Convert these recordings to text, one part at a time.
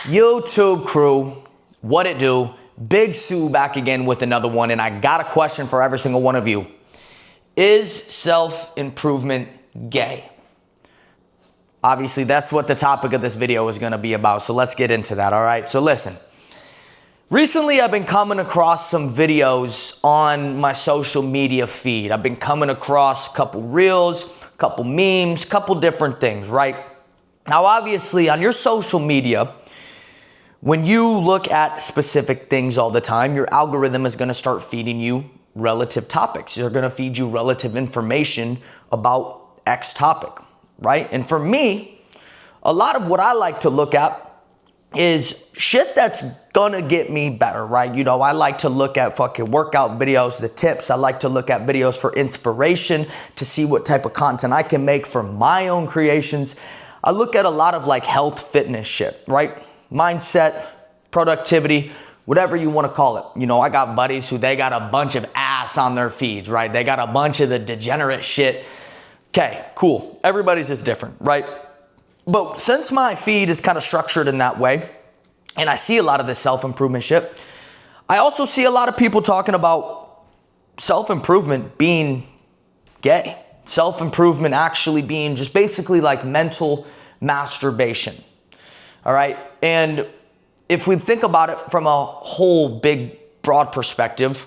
YouTube crew, what it do? Big Sue back again with another one, and I got a question for every single one of you. Is self-improvement gay? Obviously, that's what the topic of this video is going to be about, so let's get into that, all right? So listen, recently I've been coming across some videos on my social media feed. I've been coming across a couple reels, a couple memes, a couple different things, right? Now, obviously, on your social media, when you look at specific things all the time, your algorithm is going to start feeding you relative topics. They're going to feed you relative information about X topic, right? And for me, a lot of what I like to look at is shit that's going to get me better, right? You know, I like to look at fucking workout videos, the tips. I like to look at videos for inspiration to see what type of content I can make for my own creations. I look at a lot of like health, fitness shit, right? Mindset, productivity, whatever you want to call it. You know, I got buddies who they got a bunch of ass on their feeds, right? They got a bunch of the degenerate shit. Okay, cool. Everybody's is different, right? But since my feed is kind of structured in that way, and I see a lot of this self-improvement shit, I also see a lot of people talking about self-improvement being gay. Self-improvement actually being just basically like mental masturbation. All right. And if we think about it from a whole big, broad perspective,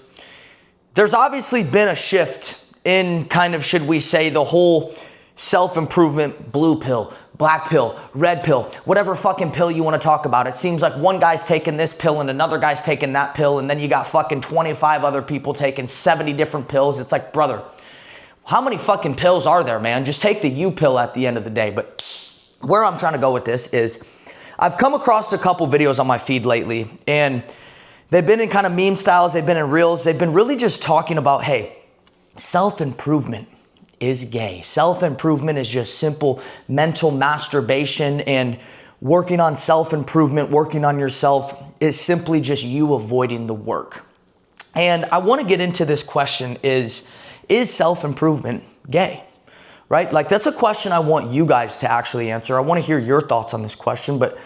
there's obviously been a shift in kind of, should we say, the whole self-improvement blue pill, black pill, red pill, whatever fucking pill you want to talk about. It seems like one guy's taking this pill and another guy's taking that pill. And then you got fucking 25 other people taking 70 different pills. It's like, brother, how many fucking pills are there, man? Just take the U pill at the end of the day. But where I'm trying to go with this is I've come across a couple videos on my feed lately, and they've been in kind of meme styles. They've been in reels. They've been really just talking about, hey, self-improvement is gay. Self-improvement is just simple mental masturbation, and working on self-improvement, working on yourself is simply just you avoiding the work. And I want to get into this question is self-improvement gay? Right? Like, that's a question I want you guys to actually answer. I want to hear your thoughts on this question, but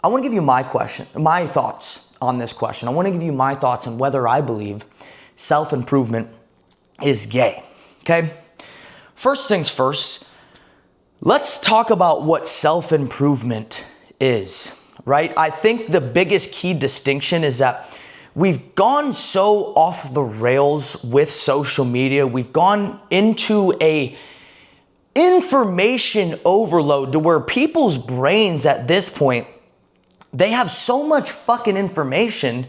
I want to give you my thoughts on this question. I want to give you my thoughts on whether I believe self-improvement is gay. Okay? First things first, let's talk about what self-improvement is, right? I think the biggest key distinction is that we've gone so off the rails with social media. We've gone into a information overload to where people's brains at this point, they have so much fucking information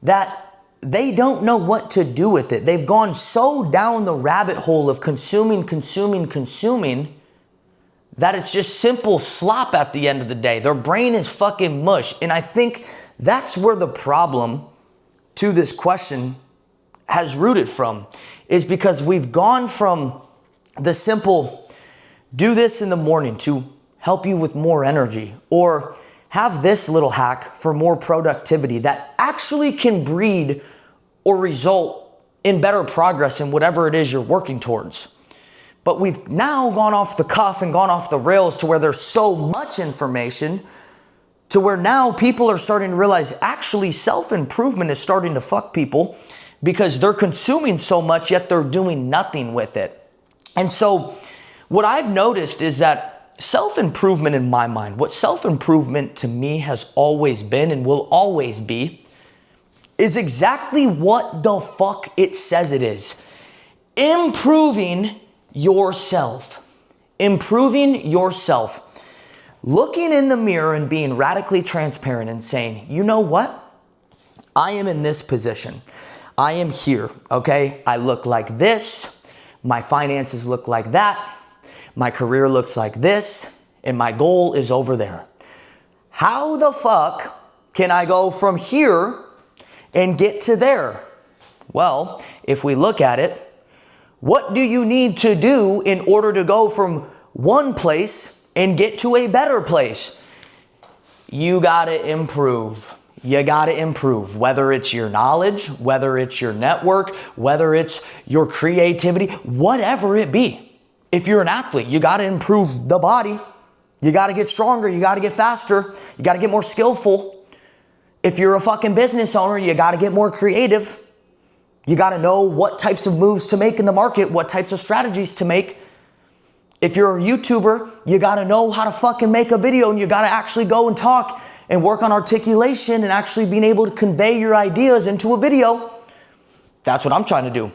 that they don't know what to do with it. They've gone so down the rabbit hole of consuming that it's just simple slop at the end of the day. Their brain is fucking mush. And I think that's where the problem to this question has rooted from, is because we've gone from the simple do this in the morning to help you with more energy, or have this little hack for more productivity that actually can breed or result in better progress in whatever it is you're working towards. But we've now gone off the cuff and gone off the rails to where there's so much information to where now people are starting to realize actually self-improvement is starting to fuck people because they're consuming so much yet they're doing nothing with it. And so what I've noticed is that self-improvement in my mind, what self-improvement to me has always been and will always be, is exactly what the fuck it says it is. Improving yourself. Improving yourself. Looking in the mirror and being radically transparent and saying, you know what? I am in this position. I am here, okay? I look like this. My finances look like that. My career looks like this, and my goal is over there. How the fuck can I go from here and get to there? Well, if we look at it, what do you need to do in order to go from one place and get to a better place? You gotta improve. You gotta improve, whether it's your knowledge, whether it's your network, whether it's your creativity, whatever it be. If you're an athlete, you got to improve the body. You got to get stronger. You got to get faster. You got to get more skillful. If you're a fucking business owner, you got to get more creative. You got to know what types of moves to make in the market, what types of strategies to make. If you're a YouTuber, you got to know how to fucking make a video, and you got to actually go and talk and work on articulation and actually being able to convey your ideas into a video. That's what I'm trying to do.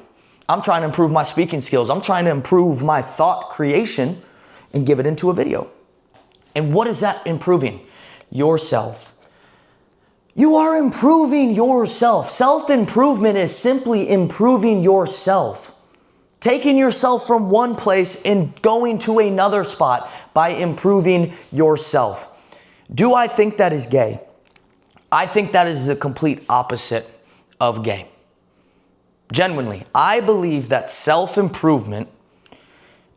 I'm trying to improve my speaking skills. I'm trying to improve my thought creation and give it into a video. And what is that improving? Yourself. You are improving yourself. Self-improvement is simply improving yourself. Taking yourself from one place and going to another spot by improving yourself. Do I think that is gay? I think that is the complete opposite of gay. Genuinely, I believe that self-improvement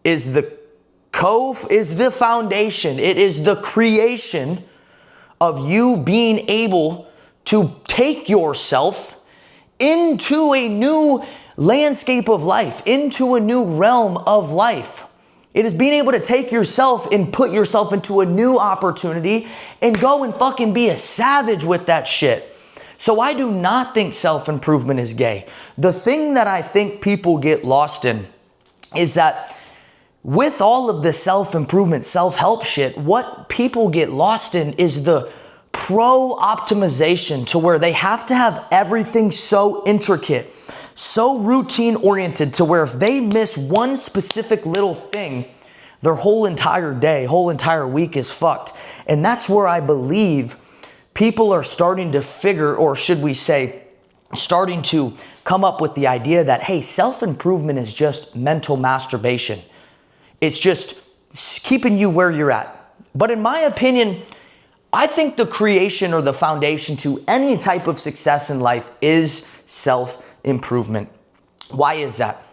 is the foundation. It is the creation of you being able to take yourself into a new landscape of life, into a new realm of life. It is being able to take yourself and put yourself into a new opportunity and go and fucking be a savage with that shit. So I do not think self-improvement is gay. The thing that I think people get lost in is that with all of the self-improvement, self-help shit, what people get lost in is the pro-optimization, to where they have to have everything so intricate, so routine oriented, to where if they miss one specific little thing, their whole entire day, whole entire week is fucked. And that's where I believe people are starting to figure, or should we say, starting to come up with the idea that, hey, self-improvement is just mental masturbation. It's just keeping you where you're at. But in my opinion, I think the creation or the foundation to any type of success in life is self-improvement. Why is that?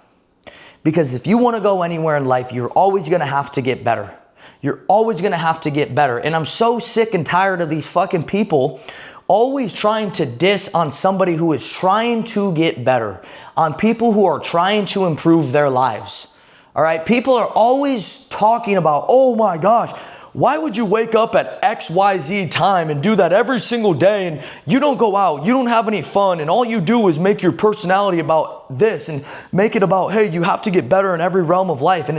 Because if you want to go anywhere in life, you're always going to have to get better. You're always going to have to get better. And I'm so sick and tired of these fucking people always trying to diss on somebody who is trying to get better, on people who are trying to improve their lives. All right. People are always talking about, oh my gosh, why would you wake up at XYZ time and do that every single day, and you don't go out, you don't have any fun, and all you do is make your personality about this and make it about, hey, you have to get better in every realm of life. And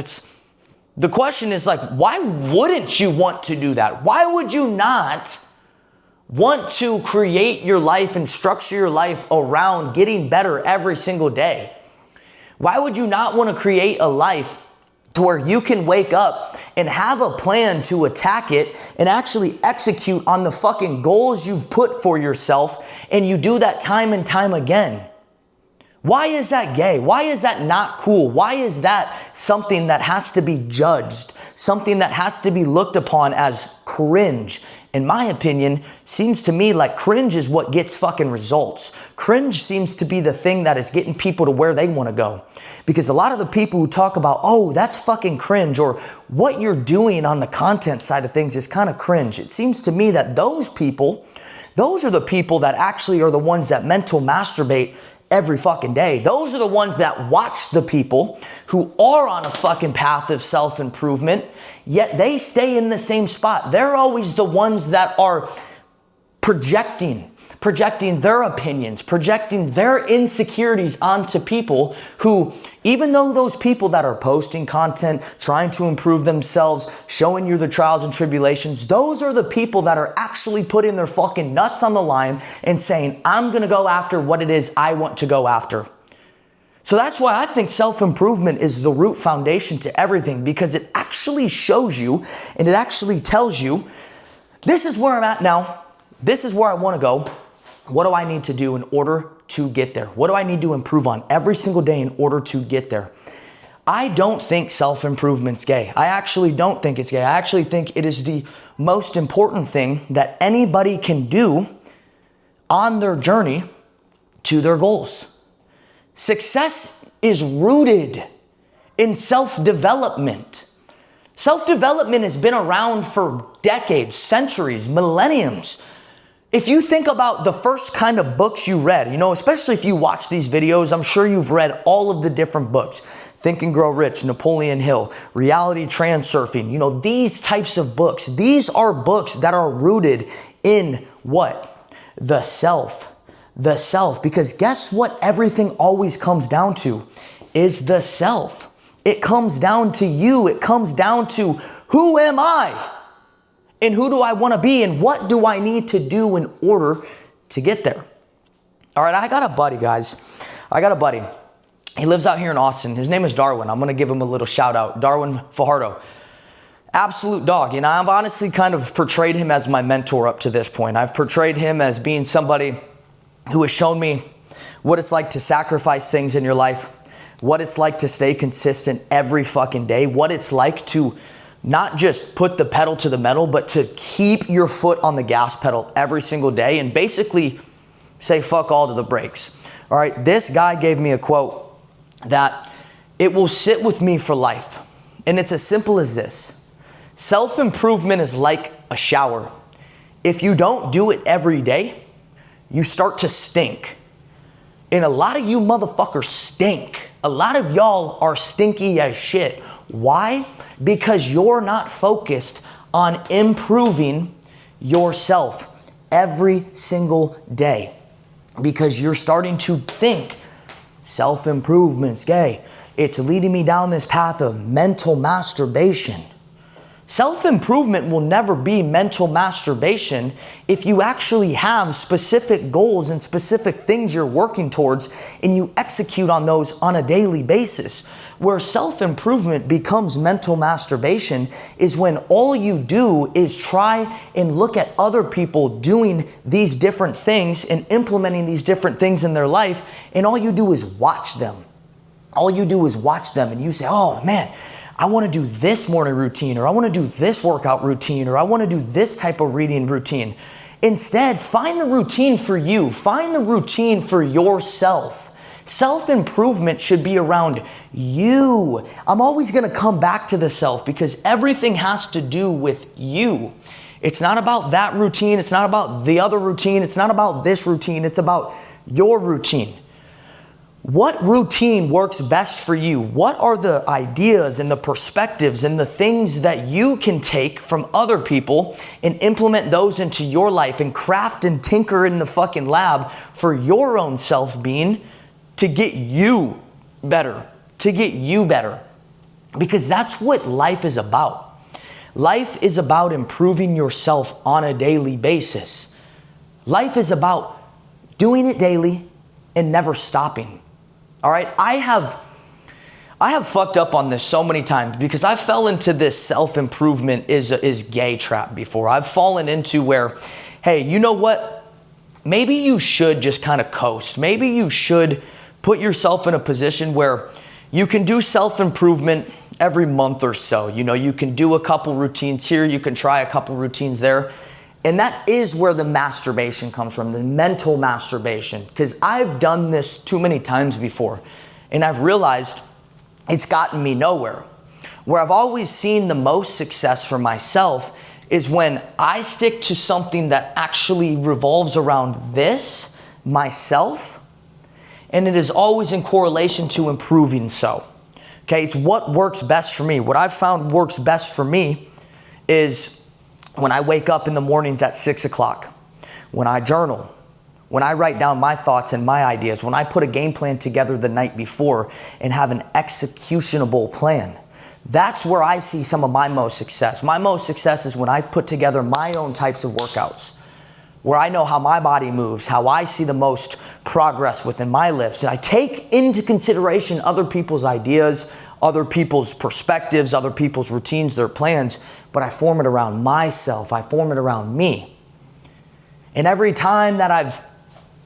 the question is like, why wouldn't you want to do that? Why would you not want to create your life and structure your life around getting better every single day? Why would you not want to create a life to where you can wake up and have a plan to attack it and actually execute on the fucking goals you've put for yourself, and you do that time and time again? Why is that gay? Why is that not cool? Why is that something that has to be judged? Something that has to be looked upon as cringe? In my opinion, seems to me like cringe is what gets fucking results. Cringe seems to be the thing that is getting people to where they want to go. Because a lot of the people who talk about, oh, that's fucking cringe, or what you're doing on the content side of things is kind of cringe. It seems to me that those are the people that actually are the ones that mental masturbate every fucking day. Those are the ones that watch the people who are on a fucking path of self-improvement, yet they stay in the same spot. They're always the ones that are projecting their opinions, projecting their insecurities onto people who, even though those people that are posting content, trying to improve themselves, showing you the trials and tribulations, those are the people that are actually putting their fucking nuts on the line and saying, I'm going to go after what it is I want to go after. So that's why I think self-improvement is the root foundation to everything, because it actually shows you and it actually tells you, this is where I'm at now. This is where I want to go. What do I need to do in order to get there? What do I need to improve on every single day in order to get there? I don't think self-improvement's gay. I actually don't think it's gay. I actually think it is the most important thing that anybody can do on their journey to their goals. Success is rooted in self-development. Self-development has been around for decades, centuries, millenniums. If you think about the first kind of books you read, especially if you watch these videos, I'm sure you've read all of the different books. Think and Grow Rich, Napoleon Hill, Reality Transurfing, these types of books. These are books that are rooted in what? The self. The self. Because guess what everything always comes down to? Is the self. It comes down to you. It comes down to who am I? And who do I want to be? And what do I need to do in order to get there? All right, I got a buddy, guys. He lives out here in Austin. His name is Darwin. I'm going to give him a little shout out. Darwin Fajardo. Absolute dog. I've honestly kind of portrayed him as my mentor up to this point. I've portrayed him as being somebody who has shown me what it's like to sacrifice things in your life, what it's like to stay consistent every fucking day, what it's like to not just put the pedal to the metal, but to keep your foot on the gas pedal every single day and basically say fuck all to the brakes. All right, this guy gave me a quote that it will sit with me for life. And it's as simple as this. Self-improvement is like a shower. If you don't do it every day, you start to stink. And a lot of you motherfuckers stink. A lot of y'all are stinky as shit. Why? Because you're not focused on improving yourself every single day. Because you're starting to think self-improvement's gay. It's leading me down this path of mental masturbation. Self-improvement will never be mental masturbation if you actually have specific goals and specific things you're working towards and you execute on those on a daily basis. Where self-improvement becomes mental masturbation is when all you do is try and look at other people doing these different things and implementing these different things in their life, and all you do is watch them. All you do is watch them, and you say, oh man, I want to do this morning routine, or I want to do this workout routine, or I want to do this type of reading routine. Instead, find the routine for you. Find the routine for yourself. Self-improvement should be around you. I'm always going to come back to the self because everything has to do with you. It's not about that routine. It's not about the other routine. It's not about this routine. It's about your routine. What routine works best for you? What are the ideas and the perspectives and the things that you can take from other people and implement those into your life and craft and tinker in the fucking lab for your own self-being to get you better, Because that's what life is about. Life is about improving yourself on a daily basis. Life is about doing it daily and never stopping. All right, I have fucked up on this so many times because I fell into this self-improvement is gay trap before. I've fallen into where, hey, you know what? Maybe you should just kind of coast. Maybe you should put yourself in a position where you can do self-improvement every month or so. You can do a couple routines here, you can try a couple routines there. And that is where the masturbation comes from, the mental masturbation. Because I've done this too many times before. And I've realized it's gotten me nowhere. Where I've always seen the most success for myself is when I stick to something that actually revolves around this, myself, and it is always in correlation to improving so. Okay, it's what works best for me. What I've found works best for me is when I wake up in the mornings at 6 o'clock, when I journal, when I write down my thoughts and my ideas, when I put a game plan together the night before and have an executionable plan, that's where I see some of my most success. My most success is when I put together my own types of workouts, where I know how my body moves, how I see the most progress within my lifts. And I take into consideration other people's ideas, other people's perspectives, other people's routines, their plans, but I form it around myself. I form it around me. And every time that I've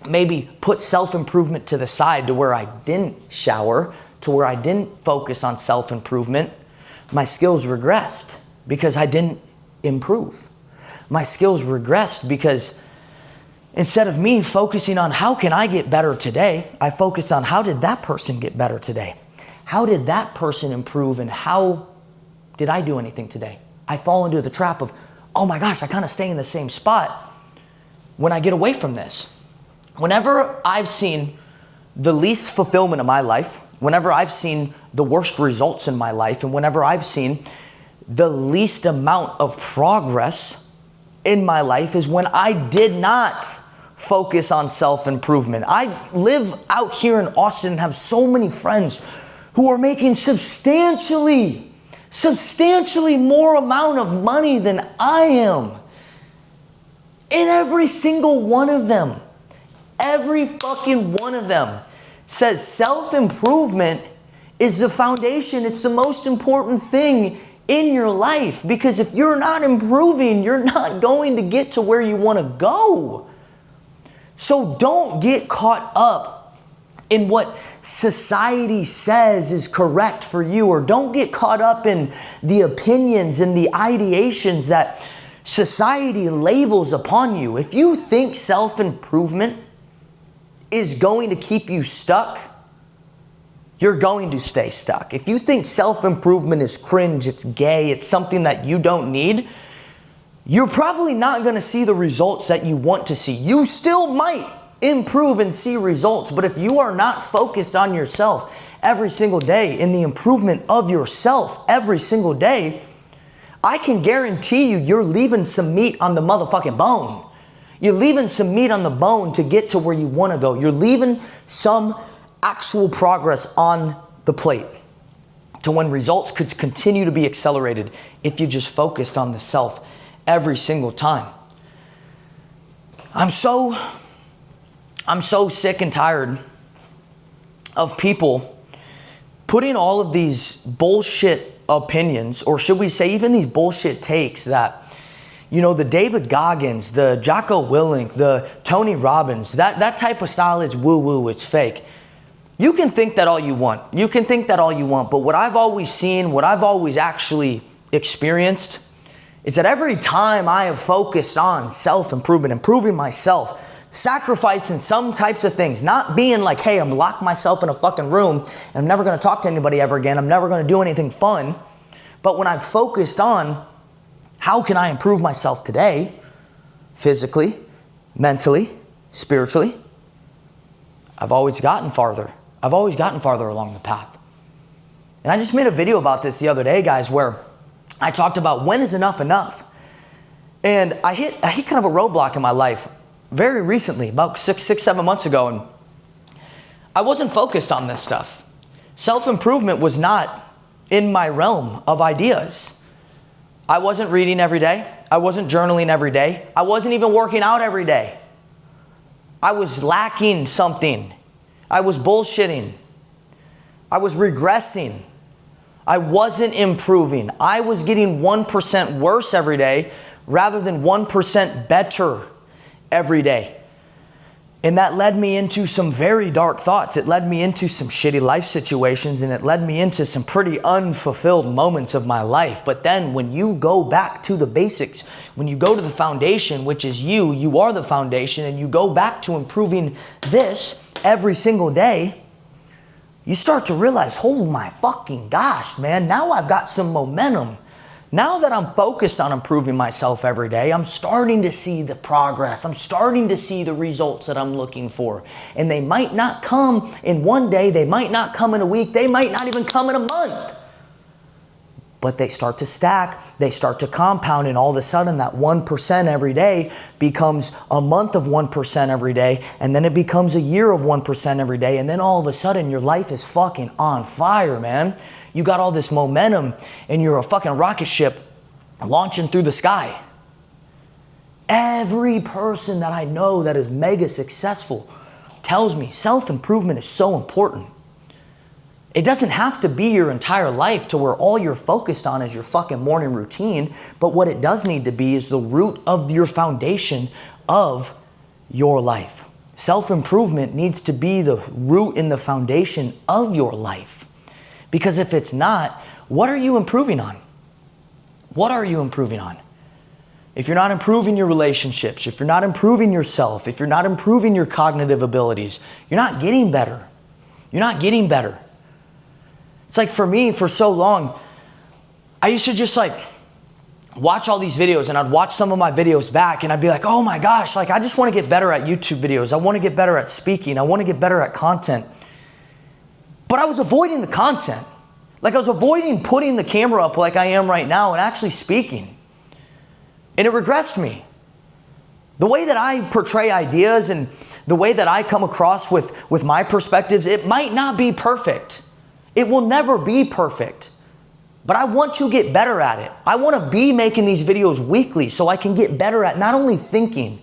maybe put self-improvement to the side to where I didn't shower, to where I didn't focus on self-improvement, my skills regressed because I didn't improve. My skills regressed because instead of me focusing on how can I get better today, I focused on how did that person get better today? How did that person improve and how did I do anything today? I fall into the trap of, oh my gosh, I kind of stay in the same spot. when I get away from this. Whenever I've seen the least fulfillment of my life, whenever I've seen the worst results in my life, and whenever I've seen the least amount of progress in my life is when I did not focus on self-improvement. I live out here in Austin and have so many friends who are making substantially more amount of money than I am. And every single one of them, every fucking one of them says self-improvement is the foundation. It's the most important thing in your life, because if you're not improving, you're not going to get to where you want to go. So don't get caught up in what society says is correct for you, or don't get caught up in the opinions and the ideations that society labels upon you. If you think self-improvement is going to keep you stuck, you're going to stay stuck. If you think self-improvement is cringe, it's gay, it's something that you don't need, you're probably not going to see the results that you want to see. You still might improve and see results, but if you are not focused on yourself every single day, in the improvement of yourself every single day, I can guarantee you're leaving some meat on the motherfucking bone. You're leaving some meat on the bone to get to where you want to go. You're leaving some actual progress on the plate to when results could continue to be accelerated if you just focused on the self every single time. I'm so sick and tired of people putting all of these bullshit opinions, or should we say even these bullshit takes that, you know, the David Goggins, the Jocko Willink, the Tony Robbins, that type of style is woo-woo, it's fake. You can think that all you want. You can think that all you want, but what I've always seen, what I've always actually experienced is that every time I have focused on self-improvement, improving myself, sacrificing some types of things, not being like, hey, I'm locked myself in a fucking room and I'm never going to talk to anybody ever again. I'm never going to do anything fun. But when I've focused on how can I improve myself today, physically, mentally, spiritually, I've always gotten farther. I've always gotten farther along the path. And I just made a video about this the other day, guys, where I talked about when is enough enough. And I hit kind of a roadblock in my life very recently, about 7 months ago, and I wasn't focused on this stuff. Self-improvement was not in my realm of ideas. I wasn't reading every day. I wasn't journaling every day. I wasn't even working out every day. I was lacking something. I was bullshitting. I was regressing. I wasn't improving. I was getting 1% worse every day rather than 1% better every day. And that led me into some very dark thoughts. It led me into some shitty life situations, and it led me into some pretty unfulfilled moments of my life. But then when you go back to the basics, when you go to the foundation, which is you are the foundation, and you go back to improving this every single day, you start to realize, oh my fucking gosh, man, now I've got some momentum. Now that I'm focused on improving myself every day, I'm starting to see the progress. I'm starting to see the results that I'm looking for. And they might not come in one day. They might not come in a week. They might not even come in a month. But they start to stack. They start to compound. And all of a sudden, that 1% every day becomes a month of 1% every day. And then it becomes a year of 1% every day. And then all of a sudden, your life is fucking on fire, man. You got all this momentum and you're a fucking rocket ship launching through the sky. Every person that I know that is mega successful tells me self-improvement is so important. It doesn't have to be your entire life to where all you're focused on is your fucking morning routine, but what it does need to be is the root of your foundation of your life. Self-improvement needs to be the root and the foundation of your life. Because if it's not, what are you improving on? What are you improving on? If you're not improving your relationships, if you're not improving yourself, if you're not improving your cognitive abilities, you're not getting better. You're not getting better. It's like for me, for so long, I used to just like watch all these videos, and I'd watch some of my videos back, and I'd be like, oh my gosh, like I just want to get better at YouTube videos. I want to get better at speaking. I want to get better at content. But I was avoiding the content. Like I was avoiding putting the camera up like I am right now and actually speaking. And it regressed me. The way that I portray ideas and the way that I come across with my perspectives, it might not be perfect. It will never be perfect. But I want to get better at it. I want to be making these videos weekly so I can get better at not only thinking,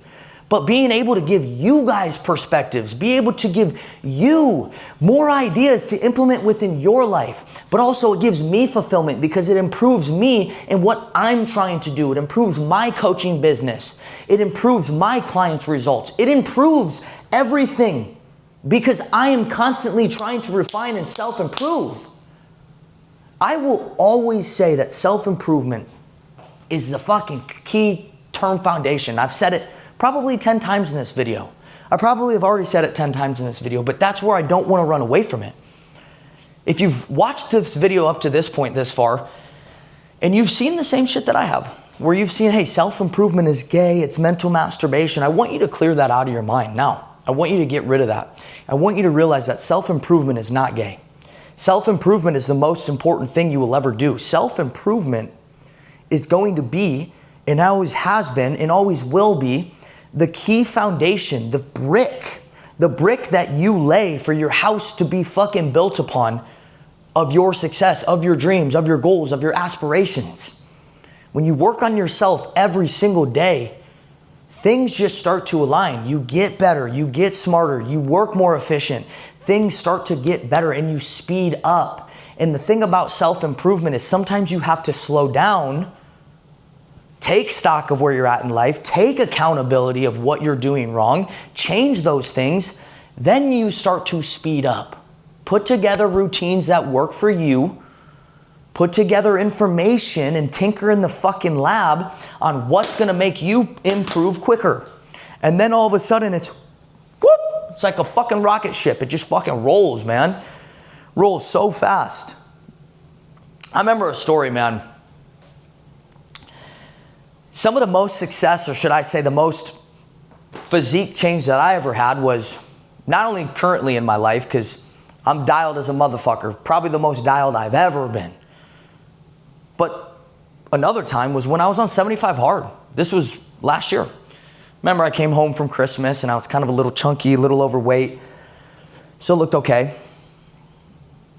but being able to give you guys perspectives, be able to give you more ideas to implement within your life. But also it gives me fulfillment because it improves me and what I'm trying to do. It improves my coaching business. It improves my clients' results. It improves everything because I am constantly trying to refine and self-improve. I will always say that self-improvement is the fucking key term foundation. I've said it probably 10 times in this video. I probably have already said it 10 times in this video, but that's where I don't want to run away from it. If you've watched this video up to this point, this far, and you've seen the same shit that I have, where you've seen, hey, self-improvement is gay, it's mental masturbation, I want you to clear that out of your mind now. I want you to get rid of that. I want you to realize that self-improvement is not gay. Self-improvement is the most important thing you will ever do. Self-improvement is going to be, and always has been, and always will be, the key foundation, the brick that you lay for your house to be fucking built upon of your success, of your dreams, of your goals, of your aspirations. When you work on yourself every single day, things just start to align. You get better, you get smarter, you work more efficient. Things start to get better and you speed up. And the thing about self-improvement is sometimes you have to slow down, take stock of where you're at in life, take accountability of what you're doing wrong, change those things, then you start to speed up. Put together routines that work for you, put together information and tinker in the fucking lab on what's gonna make you improve quicker. And then all of a sudden it's whoop, it's like a fucking rocket ship. It just fucking rolls, man. Rolls so fast. I remember a story, man. Some of the most success, or should I say the most physique change that I ever had was not only currently in my life, because I'm dialed as a motherfucker, probably the most dialed I've ever been. But another time was when I was on 75 hard. This was last year. Remember, I came home from Christmas and I was kind of a little chunky, a little overweight. Still looked okay.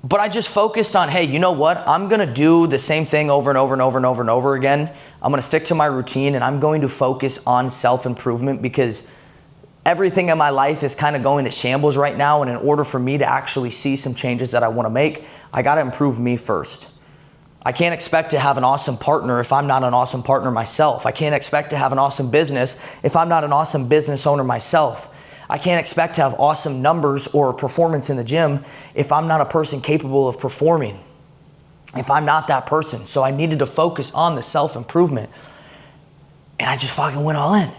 But I just focused on, hey, you know what? I'm gonna do the same thing over and over and over and over and over again. I'm gonna stick to my routine and I'm going to focus on self-improvement because everything in my life is kind of going to shambles right now. And in order for me to actually see some changes that I wanna make, I gotta improve me first. I can't expect to have an awesome partner if I'm not an awesome partner myself. I can't expect to have an awesome business if I'm not an awesome business owner myself. I can't expect to have awesome numbers or performance in the gym if I'm not a person capable of performing, if I'm not that person. So I needed to focus on the self-improvement. And I just fucking went all in.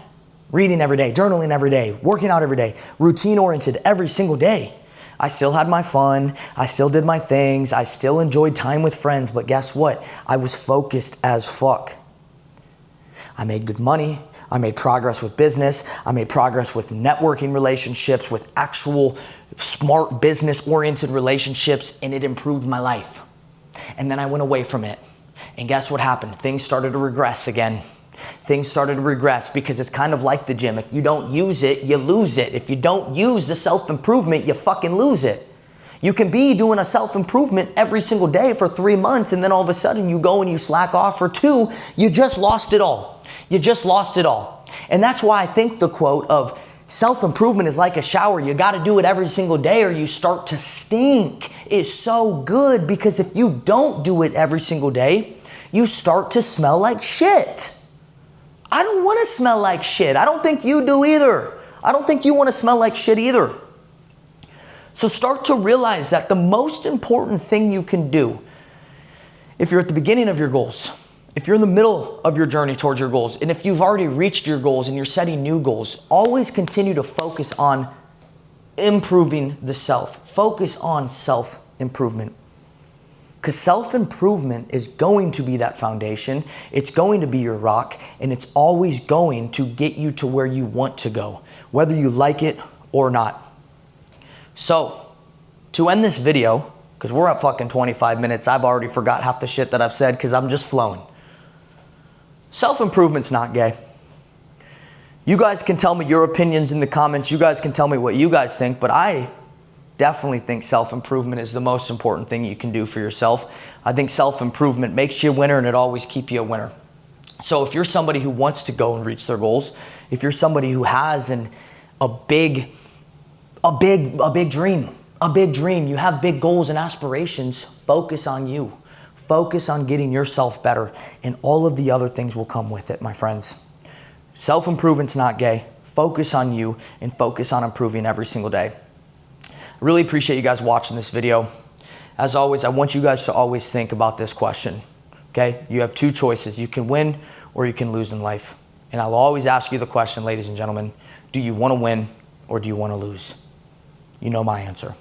Reading every day, journaling every day, working out every day, routine-oriented every single day. I still had my fun. I still did my things. I still enjoyed time with friends. But guess what? I was focused as fuck. I made good money. I made progress with business. I made progress with networking relationships, with actual smart business-oriented relationships, and it improved my life. And then I went away from it. And guess what happened? Things started to regress again. Things started to regress because it's kind of like the gym. If you don't use it, you lose it. If you don't use the self-improvement, you fucking lose it. You can be doing a self-improvement every single day for 3 months and then all of a sudden you go and you slack off for 2, you just lost it all. You just lost it all. And that's why I think the quote of self-improvement is like a shower. You got to do it every single day or you start to stink is so good because if you don't do it every single day, you start to smell like shit. I don't want to smell like shit. I don't think you do either. I don't think you want to smell like shit either. So start to realize that the most important thing you can do if you're at the beginning of your goals, if you're in the middle of your journey towards your goals, and if you've already reached your goals and you're setting new goals, always continue to focus on improving the self. Focus on self-improvement. Because self-improvement is going to be that foundation. It's going to be your rock, and it's always going to get you to where you want to go, whether you like it or not. So, to end this video, because we're at fucking 25 minutes, I've already forgot half the shit that I've said because I'm just flowing. Self-improvement's not gay. You guys can tell me your opinions in the comments. You guys can tell me what you guys think, but I definitely think self-improvement is the most important thing you can do for yourself. I think self-improvement makes you a winner, and it always keeps you a winner. So if you're somebody who wants to go and reach their goals, if you're somebody who has a big dream, you have big goals and aspirations, focus on you. Focus on getting yourself better, and all of the other things will come with it, my friends. Self-improvement's not gay. Focus on you and focus on improving every single day. I really appreciate you guys watching this video. As always, I want you guys to always think about this question, okay? You have two choices. You can win or you can lose in life. And I'll always ask you the question, ladies and gentlemen, do you want to win or do you want to lose? You know my answer.